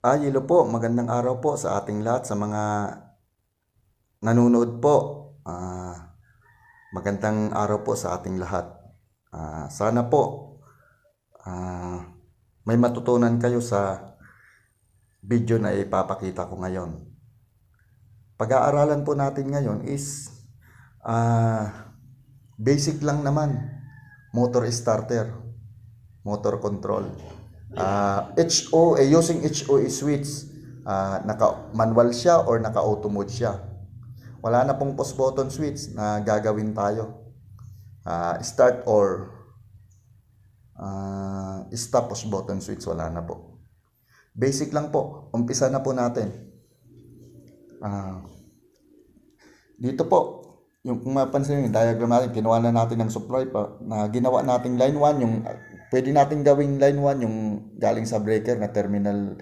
Hello po, magandang araw po sa ating lahat, sa mga nanonood po. Magandang araw po sa ating lahat. Sana po may matutunan kayo sa video na ipapakita ko ngayon. Pag-aaralan po natin ngayon is basic lang naman, motor starter, motor control. Using HOE switch, naka-manual siya or naka-auto mode siya. Wala na pong push button switch na gagawin tayo. Start or stop push button switch, wala na po. Basic lang po. Umpisa na po natin. Dito po, kung mapansin yung diagram natin, kinuha na natin ng supply pa, na ginawa nating line 1, yung pwede nating gawing line 1 yung galing sa breaker na terminal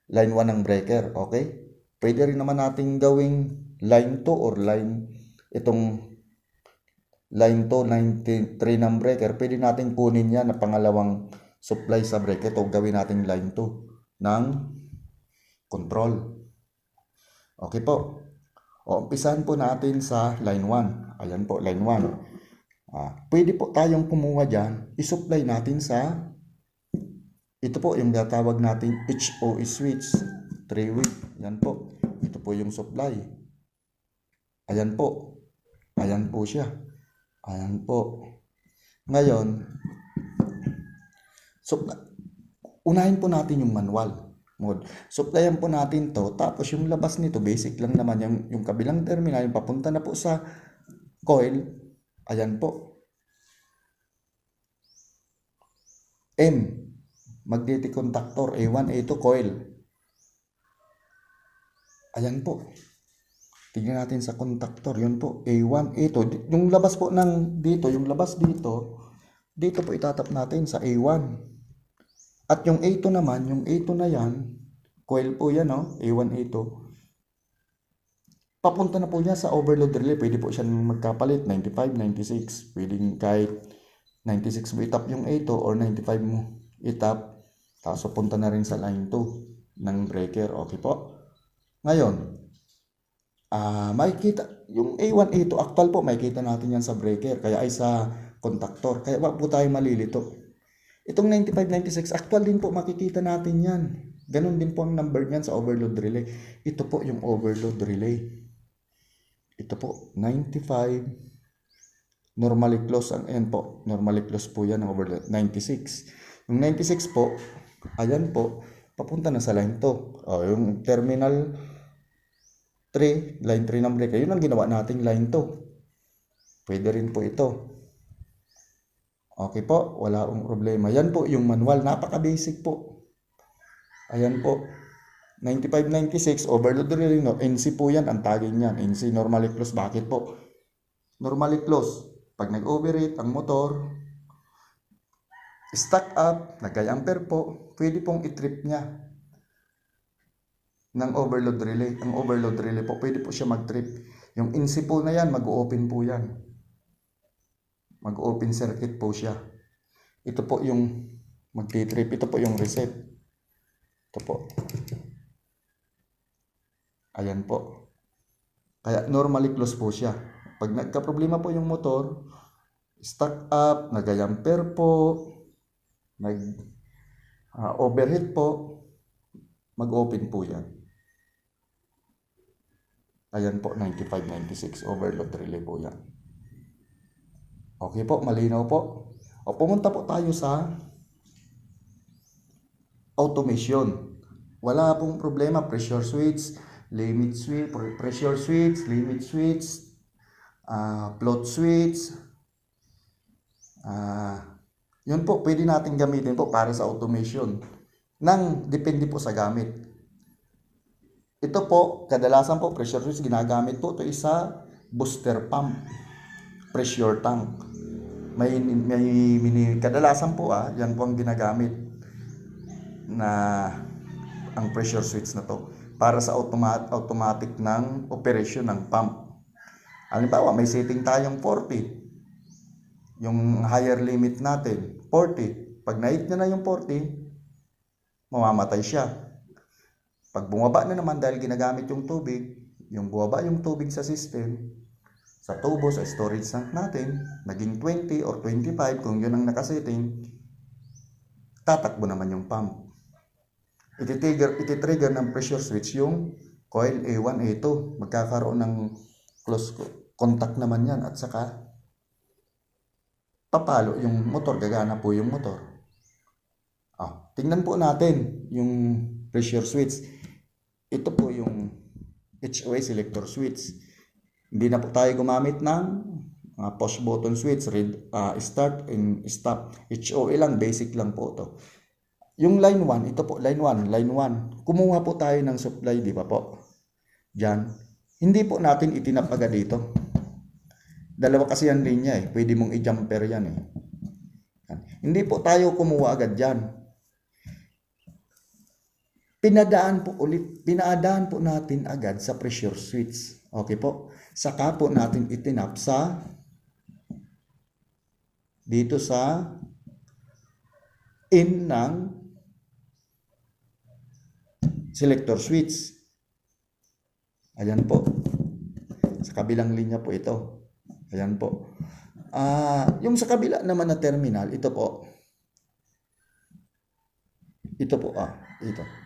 line 1 ng breaker, okay? Pwede rin naman nating gawing line 2 or itong line 2, line 3 ng breaker. Pwede nating kunin yan na pangalawang supply sa breaker. Ito gawin nating line 2 ng control. Okay po. Umpisahan po natin sa line 1. Ayan po, line 1. Pwede po tayong kumuha dyan, isupply natin sa, ito po yung tatawag natin HOE switch, 3-way. Ayan po, ito po yung supply. Ayan po, ayan po siya. Ayan po. Ngayon, unahin po natin yung manual mode. Supplyan po natin to, tapos yung labas nito, basic lang naman, yung kabilang terminal, yung papunta na po sa coil, ayan po. M, magnetic contactor, A1, A2, coil. Ayan po. Tingnan natin sa contactor, yun po, A1, A2. Yung labas po ng dito, yung labas dito po itatap natin sa A1. At yung A2 naman, yung A2 na yan, coil po yan, no? A1, A2. Papunta na po niya sa overload relay. Pwede po siya magkapalit, 95, 96. Pwedeng kahit 96 mo itap yung A2 or 95 mo itap. Tapos papunta na rin sa line 2 ng breaker. Okay po. Ngayon, makikita, yung A1, A2, actual po, makikita natin yan sa breaker. Kaya ay sa contactor. Kaya wag po tayo malilito. Itong 95, 96, actual din po, makikita natin yan. Ganon din po ang number niyan sa overload relay. Ito po yung overload relay. Ito po, 95. Normally close ang end po. Normally close po yan ang overload. 96. Yung 96 po, ayan po, papunta na sa line 2. Yung terminal 3, line 3 ng breaker, yun ang ginawa nating line 2. Pwede rin po ito. Okay po, wala akong problema. Yan po yung manual, napaka-basic po. Ayan po, 95, 96, overload relay, no? NC po yan, ang tagging yan. NC, normally close. Bakit po? Normally close. Pag nag-overheat ang motor, stack up, nag-ampere po, pwede pong i-trip niya ng overload relay. Ang overload relay po, pwede po siya mag-trip. Yung NC po na yan, mag-open po yan. Mag-open circuit po siya. Ito po yung mag-trip. Ito po yung reset. Ito po. Ayan po. Kaya normally close po siya. Pag nagka-problema po yung motor, stuck up, nag-ampere po, nag-overheat po, mag-open po yan. Ayan po, 95, 96, overload relay po yan. Okay po, malinaw po. Pumunta po tayo sa automation. Wala pong problema, pressure switch, limit switch, pressure switch, limit switch, float switch. Yun po, pwede natin gamitin po para sa automation. Depende po sa gamit. Ito po, kadalasan po, pressure switch, ginagamit po ito isa booster pump, pressure tank. Kadalasan po yan po ang ginagamit na ang pressure switch na to para sa automatic ng operation ng pump. Halimbawa, may setting tayong 40. Yung higher limit natin, 40. Pag na-hit niya na yung 40, mamamatay siya. Pag bumaba na naman dahil ginagamit yung tubig, yung bumaba yung tubig sa system, sa tubo, sa storage tank natin, naging 20 or 25 kung yun ang nakasetting, tatakbo naman yung pump. Iti-trigger ng pressure switch yung coil A1, A2. Magkakaroon ng close contact naman yan at saka papalo yung motor, gagana po yung motor. Tingnan po natin yung pressure switch. Ito po yung HOA selector switch. Hindi na po tayo gumamit ng push button switch, start and stop. HOA lang, basic lang po to. Yung line 1, ito po, line 1. Kumuha po tayo ng supply, di ba po? Diyan. Hindi po natin itinap agad dito. Dalawa kasi yan linya eh. Pwede mong i-jumper yan eh. Yan. Hindi po tayo kumuha agad dyan. Pinadaan po natin agad sa pressure switch. Okay po? Saka po natin itinap sa dito sa in ng selector switch. Ayan po. Sa kabilang linya po ito. Ayan po. Yung sa kabila naman na terminal, ito po. Ito po, ito.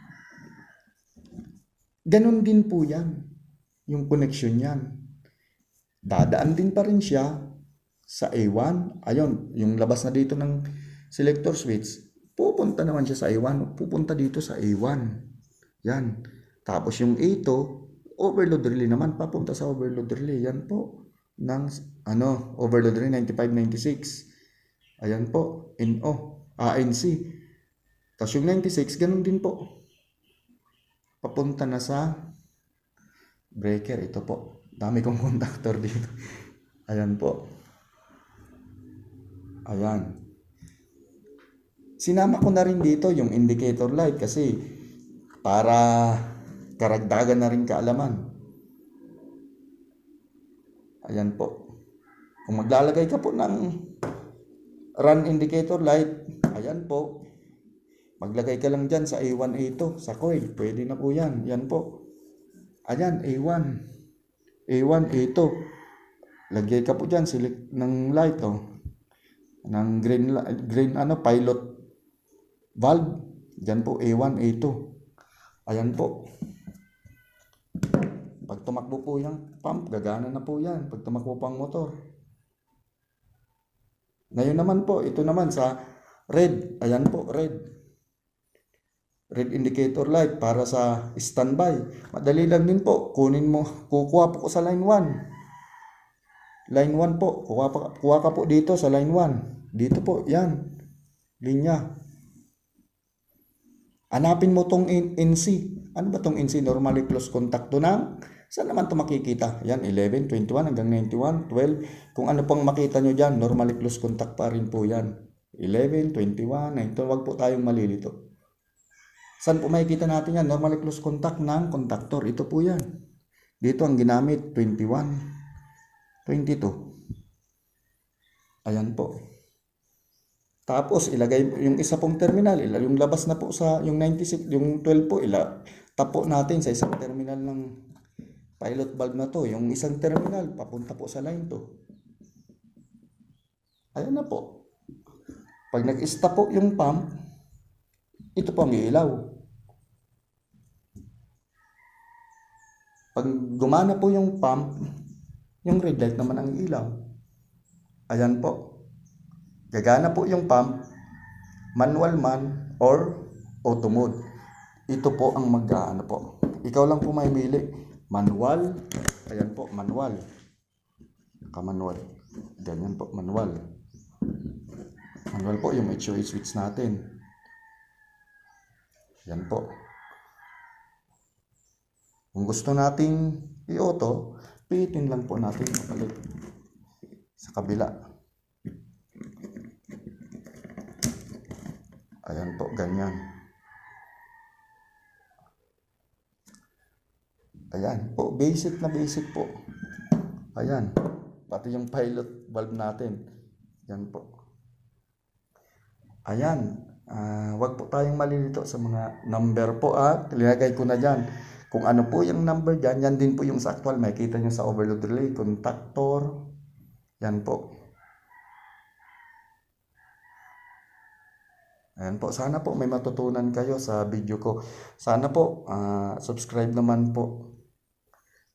Ganon din po yan. Yung connection yan. Dadaan din pa rin siya sa A1. Ayun, yung labas na dito ng selector switch, pupunta naman siya sa A1. Pupunta dito sa A1. Yan. Tapos yung A2, overload relay naman, papunta sa overload relay. Yan po. Ng, overload relay 9596. Ayan po. ANC. Tapos yung 96, ganun din po. Papunta na sa breaker. Ito po. Dami kong contactor dito. Ayan po. Ayan. Sinama ko na rin dito yung indicator light kasi para karagdagan na rin kaalaman. Ayan po. Kung maglalagay ka po ng run indicator light, ayan po. Maglagay ka lang dyan sa A1, A2, sa coil. Pwede na po yan. Yan po. Ayan, A1. A1, A2. Lagay ka po dyan, select ng light, ng green pilot valve. Dyan po, A1, A2. Ayan po. Pag tumakbo po yung pump, gagana na po yan. Pag tumakbo pang motor. Ngayon naman po, ito naman sa red. Ayan po, red. Red indicator light para sa standby. Madali lang din po. Kunin mo. Kukuha po ko sa line 1. Line 1 po. Kuha ka po dito sa line 1. Dito po. Yan. Linya. Hanapin mo tong NC. Ano ba tong NC? Normally close contact to ng. Saan naman ito makikita? Yan. 11, 21 hanggang 91, 12. Kung ano pang makita nyo dyan, normally close contact pa rin po yan. 11, 21, 19. Huwag po tayong malilito. Saan po makikita natin yan? Normally close contact ng contactor. Ito po yan. Dito ang ginamit, 21, 22. Ayan po. Tapos, ilagay yung isa pong terminal. Yung labas na po sa, yung 96, yung 12 po, tapo natin sa isang terminal ng pilot valve na to. Yung isang terminal, papunta po sa line 2. Ayan na po. Pag nag-stop po yung pump, ito po ang ilaw. Pag gumana po yung pump, yung red light naman ang ilaw. Ayan po. Gagana po yung pump, manual man or auto mode. Ito po ang mag-ano po. Ikaw lang po may mili. Manual. Ayan po, manual. Manual. Ganyan po, manual. Manual po yung HOA switch natin. Yan po. Kung gusto nating i-auto, pihitin lang po natin mapalit sa kabila. Ayan po, ganyan. Ayan po, basic na basic po. Ayan, pati yung pilot valve natin. Yan po. Ayan, Wag po tayong malilito sa mga number po, ilagay ko na dyan. Kung ano po yung number dyan, yan din po yung sa actual. Makikita nyo sa overload relay, contactor. Yan po. Ayan po, sana po may matutunan kayo sa video ko. Sana po, subscribe naman po.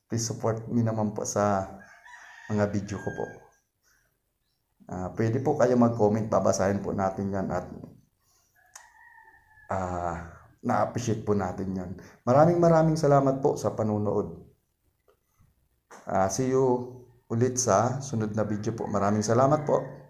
Please support me naman po sa mga video ko po. Pwede po kayo mag-comment, babasahin po natin yan at na-appreciate po natin yan. Maraming salamat po sa panunood. See you ulit sa sunod na video po. Maraming salamat po.